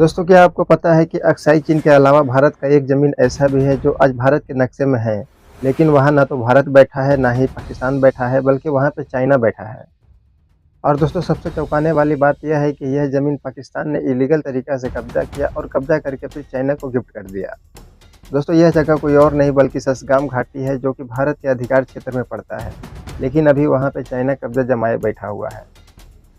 दोस्तों, क्या आपको पता है कि अक्साई चीन के अलावा भारत का एक ज़मीन ऐसा भी है जो आज भारत के नक्शे में है, लेकिन वहाँ ना तो भारत बैठा है, ना ही पाकिस्तान बैठा है, बल्कि वहाँ पे चाइना बैठा है। और दोस्तों, सबसे चौंकाने वाली बात यह है कि यह ज़मीन पाकिस्तान ने इलीगल तरीक़ा से कब्ज़ा किया और कब्ज़ा करके फिर चाइना को गिफ्ट कर दिया। दोस्तों, यह जगह कोई और नहीं बल्कि ससगाम घाटी है, जो कि भारत के अधिकार क्षेत्र में पड़ता है, लेकिन अभी वहाँ पे चाइना कब्ज़ा जमाए बैठा हुआ है।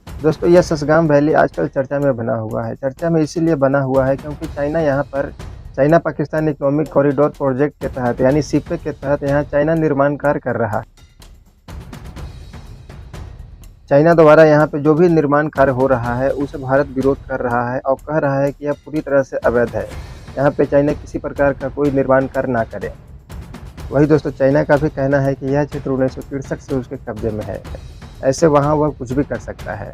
दोस्तों, यह ससगाम वैली आजकल चर्चा में बना हुआ है। चर्चा में इसीलिए बना हुआ है क्योंकि चाइना यहाँ पर China Pakistan economic corridor project के तहत यानी सीपेक के तहत यहाँ चाइना निर्माण कार्य कर रहा है। चाइना द्वारा यहाँ पे जो भी निर्माण कार्य हो रहा है उसे भारत विरोध कर रहा है और कह रहा है कि यह पूरी तरह से अवैध है। यहाँ पे चाइना किसी प्रकार का कोई निर्माण कार्य ना करे। वही दोस्तों, चाइना का भी कहना है कि यह क्षेत्र 1963 से उसके कब्जे में है। ऐसे वहाँ वह कुछ भी कर सकता है।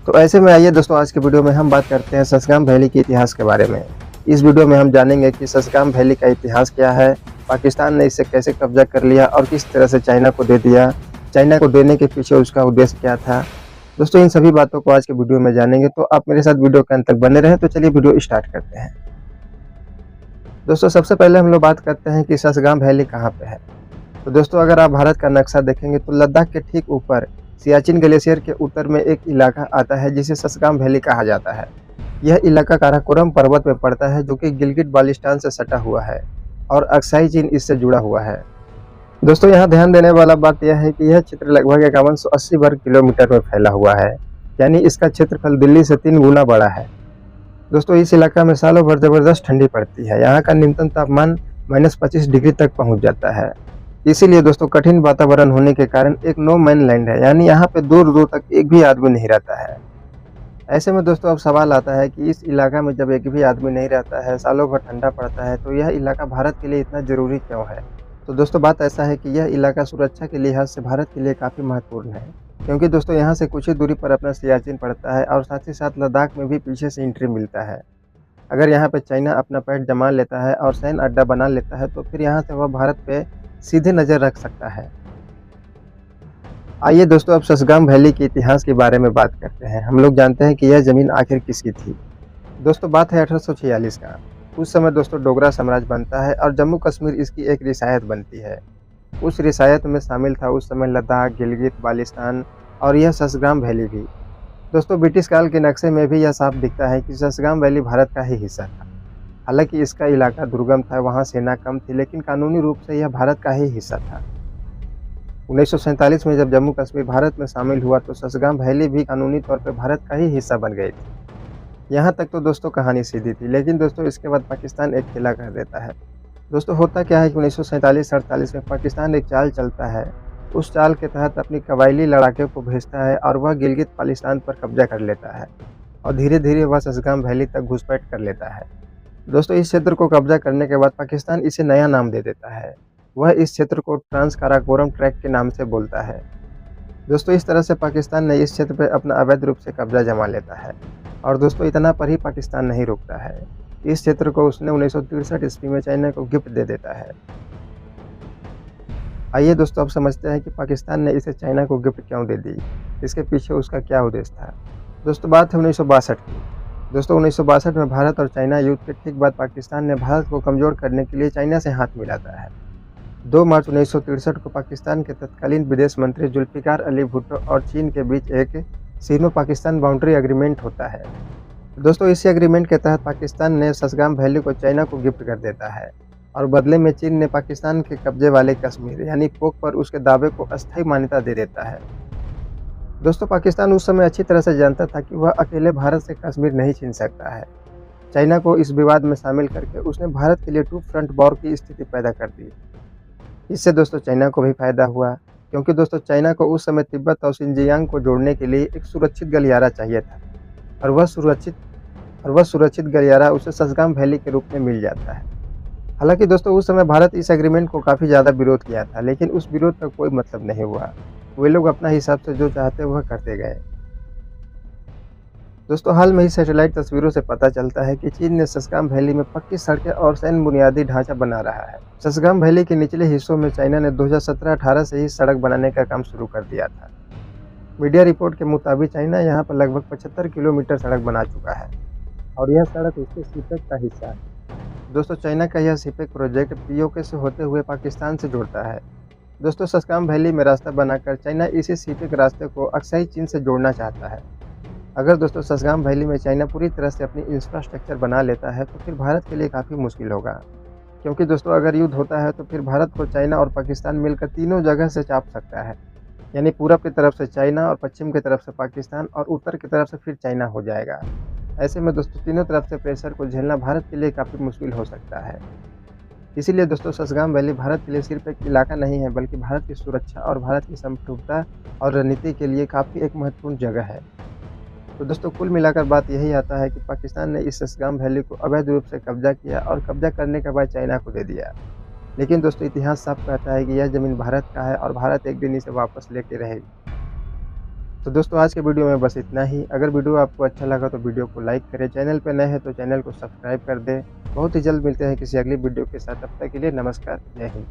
तो ऐसे में आइए दोस्तों, आज के वीडियो में हम बात करते हैं ससगाम वैली के इतिहास के बारे में। इस वीडियो में हम जानेंगे कि ससगाम वैली का इतिहास क्या है, पाकिस्तान ने इसे कैसे कब्जा कर लिया और किस तरह से चाइना को दे दिया, चाइना को देने के पीछे उसका उद्देश्य क्या था। दोस्तों, इन सभी बातों को आज के वीडियो में जानेंगे, तो आप मेरे साथ वीडियो के अंत तक बने रहें। तो चलिए वीडियो स्टार्ट करते हैं। दोस्तों, सबसे पहले हम लोग बात करते हैं कि ससगाम वैली कहाँ पे है। तो दोस्तों, अगर आप भारत का नक्शा देखेंगे तो लद्दाख के ठीक ऊपर सियाचिन ग्लेशियर के उत्तर में एक इलाका आता है जिसे ससगाम वैली कहा जाता है। यह इलाका काराकोरम पर्वत में पड़ता है, जो कि गिलगिट बाल्टिस्तान से सटा हुआ है और अक्साई चीन इससे जुड़ा हुआ है। दोस्तों, यहाँ ध्यान देने वाला बात यह है कि यह क्षेत्र लगभग 5180 वर्ग किलोमीटर में फैला हुआ है, यानी इसका क्षेत्रफल दिल्ली से 3 गुना बड़ा है। दोस्तों, इस इलाका में सालों भर जबरदस्त ठंडी पड़ती है। यहाँ का न्यूनतम तापमान -25 डिग्री तक पहुँच जाता है। इसीलिए दोस्तों, कठिन वातावरण होने के कारण एक नो मैन लैंड है, यानी यहाँ पे दूर दूर तक एक भी आदमी नहीं रहता है। ऐसे में दोस्तों, अब सवाल आता है कि इस इलाका में जब एक भी आदमी नहीं रहता है, सालों भर ठंडा पड़ता है, तो यह इलाका भारत के लिए इतना ज़रूरी क्यों है। तो दोस्तों, बात ऐसा है कि यह इलाका सुरक्षा के लिहाज से भारत के लिए काफ़ी महत्वपूर्ण है, क्योंकि दोस्तों यहाँ से कुछ ही दूरी पर अपना सियाचिन पड़ता है और साथ ही साथ लद्दाख में भी पीछे से एंट्री मिलता है। अगर यहाँ पे चाइना अपना पैर जमा लेता है और सैन्य अड्डा बना लेता है, तो फिर यहाँ से वह भारत पे सीधे नज़र रख सकता है। आइए दोस्तों, अब ससगाम वैली के इतिहास के बारे में बात करते हैं। हम लोग जानते हैं कि यह ज़मीन आखिर किसकी थी। दोस्तों, बात है 1846 का। उस समय दोस्तों डोगरा साम्राज्य बनता है और जम्मू कश्मीर इसकी एक रियासत बनती है। उस रियासत में शामिल था उस समय लद्दाख, गिलगित बाल्टिस्तान और यह ससगाम वैली भी। दोस्तों, ब्रिटिश काल के नक्शे में भी यह साफ दिखता है कि ससगाम वैली भारत का ही हिस्सा था। हालांकि इसका इलाका दुर्गम था, वहाँ सेना कम थी, लेकिन कानूनी रूप से यह भारत का ही हिस्सा था। 1947 में जब जम्मू कश्मीर भारत में शामिल हुआ, तो ससगाम वैली भी कानूनी तौर पर भारत का ही हिस्सा बन गई थी। यहाँ तक तो दोस्तों कहानी सीधी थी, लेकिन दोस्तों इसके बाद पाकिस्तान एक खेला कर देता है। दोस्तों, होता क्या है कि 1947-48 में पाकिस्तान एक चाल चलता है। उस चाल के तहत अपनी कबायली लड़ाकों को भेजता है और वह गिलगित बाल्टिस्तान पर कब्जा कर लेता है और धीरे धीरे वह ससगाम वैली तक घुसपैठ कर लेता है। दोस्तों, इस क्षेत्र को कब्जा करने के बाद पाकिस्तान इसे नया नाम दे देता है। वह इस क्षेत्र को ट्रांस काराकोरम ट्रैक्ट के नाम से बोलता है। दोस्तों, इस तरह से पाकिस्तान ने इस क्षेत्र पर अपना अवैध रूप से कब्जा जमा लेता है। और दोस्तों, इतना पर ही पाकिस्तान नहीं रुकता है। इस क्षेत्र को उसने 1963 ईस्वी में चाइना को गिफ्ट दे देता है। आइए दोस्तों, अब समझते हैं कि पाकिस्तान ने इसे चाइना को गिफ्ट क्यों दे दी, इसके पीछे उसका क्या उद्देश्य था। दोस्तों, बात है 1962 की। दोस्तों, 1962 में भारत और चाइना युद्ध के ठीक बाद पाकिस्तान ने भारत को कमज़ोर करने के लिए चाइना से हाथ मिलाता है। 2 मार्च 1963 को पाकिस्तान के तत्कालीन विदेश मंत्री जुल्फ़िकार अली भुट्टो और चीन के बीच एक सीनो पाकिस्तान बाउंड्री एग्रीमेंट होता है। दोस्तों, इसी एग्रीमेंट के तहत पाकिस्तान ने ससगाम वैली को चाइना को गिफ्ट कर देता है और बदले में चीन ने पाकिस्तान के कब्जे वाले कश्मीर यानी पोक पर उसके दावे को अस्थायी मान्यता दे देता है। दोस्तों, पाकिस्तान उस समय अच्छी तरह से जानता था कि वह अकेले भारत से कश्मीर नहीं छीन सकता है। चाइना को इस विवाद में शामिल करके उसने भारत के लिए टू फ्रंट वॉर की स्थिति पैदा कर दी। इससे दोस्तों चाइना को भी फायदा हुआ, क्योंकि दोस्तों चाइना को उस समय तिब्बत और शिनजियांग को जोड़ने के लिए एक सुरक्षित गलियारा चाहिए था और वह सुरक्षित गलियारा उसे ससगाम वैली के रूप में मिल जाता है। हालांकि दोस्तों उस समय भारत इस एग्रीमेंट को काफ़ी ज़्यादा विरोध किया था, लेकिन उस विरोध का कोई मतलब नहीं हुआ। वे लोग अपना हिसाब से जो चाहते वह करते गए। दोस्तों, हाल में ही सैटेलाइट तस्वीरों से पता चलता है कि चीन ने ससगाम वैली में पक्की सड़कें और सैन्य बुनियादी ढांचा बना रहा है। ससगाम वैली के निचले हिस्सों में चाइना ने 2017-18 से ही सड़क बनाने का काम शुरू कर दिया था। मीडिया रिपोर्ट के मुताबिक चाइना यहाँ पर लगभग 75 किलोमीटर सड़क बना चुका है और यह सड़क उसके सीपेक का हिस्सा है। दोस्तों, चाइना का यह सीपेक प्रोजेक्ट पीओके से होते हुए पाकिस्तान से जुड़ता है। दोस्तों, सस्काम वैली में रास्ता बनाकर चाइना इसी सीपेक रास्ते को अक्साई चीन से जोड़ना चाहता है। अगर दोस्तों सस्काम वैली में चाइना पूरी तरह से अपनी इंफ्रास्ट्रक्चर बना लेता है तो फिर भारत के लिए काफ़ी मुश्किल होगा, क्योंकि दोस्तों अगर युद्ध होता है तो फिर भारत को चाइना और पाकिस्तान मिलकर तीनों जगह से चाप सकता है। यानी पूरब की तरफ से चाइना और पश्चिम की तरफ से पाकिस्तान और उत्तर की तरफ से फिर चाइना हो जाएगा। ऐसे में दोस्तों तीनों तरफ से प्रेशर को झेलना भारत के लिए काफ़ी मुश्किल हो सकता है। इसीलिए दोस्तों सस्काम वैली भारत के लिए सिर्फ एक इलाका नहीं है, बल्कि भारत की सुरक्षा और भारत की संप्रभुता और रणनीति के लिए काफ़ी एक महत्वपूर्ण जगह है। तो दोस्तों कुल मिलाकर बात यही आता है कि पाकिस्तान ने इस सस्काम वैली को अवैध रूप से कब्जा किया और कब्जा करने के बाद चाइना को दे दिया। लेकिन दोस्तों इतिहास साफ कहता है कि यह ज़मीन भारत का है और भारत एक दिन इसे वापस लेके रहेगी। तो दोस्तों आज के वीडियो में बस इतना ही। अगर वीडियो आपको अच्छा लगा तो वीडियो को लाइक करें, चैनल पर नए हैं तो चैनल को सब्सक्राइब कर दें। बहुत ही जल्द मिलते हैं किसी अगली वीडियो के साथ, तब तक के लिए नमस्कार, जय हिंद।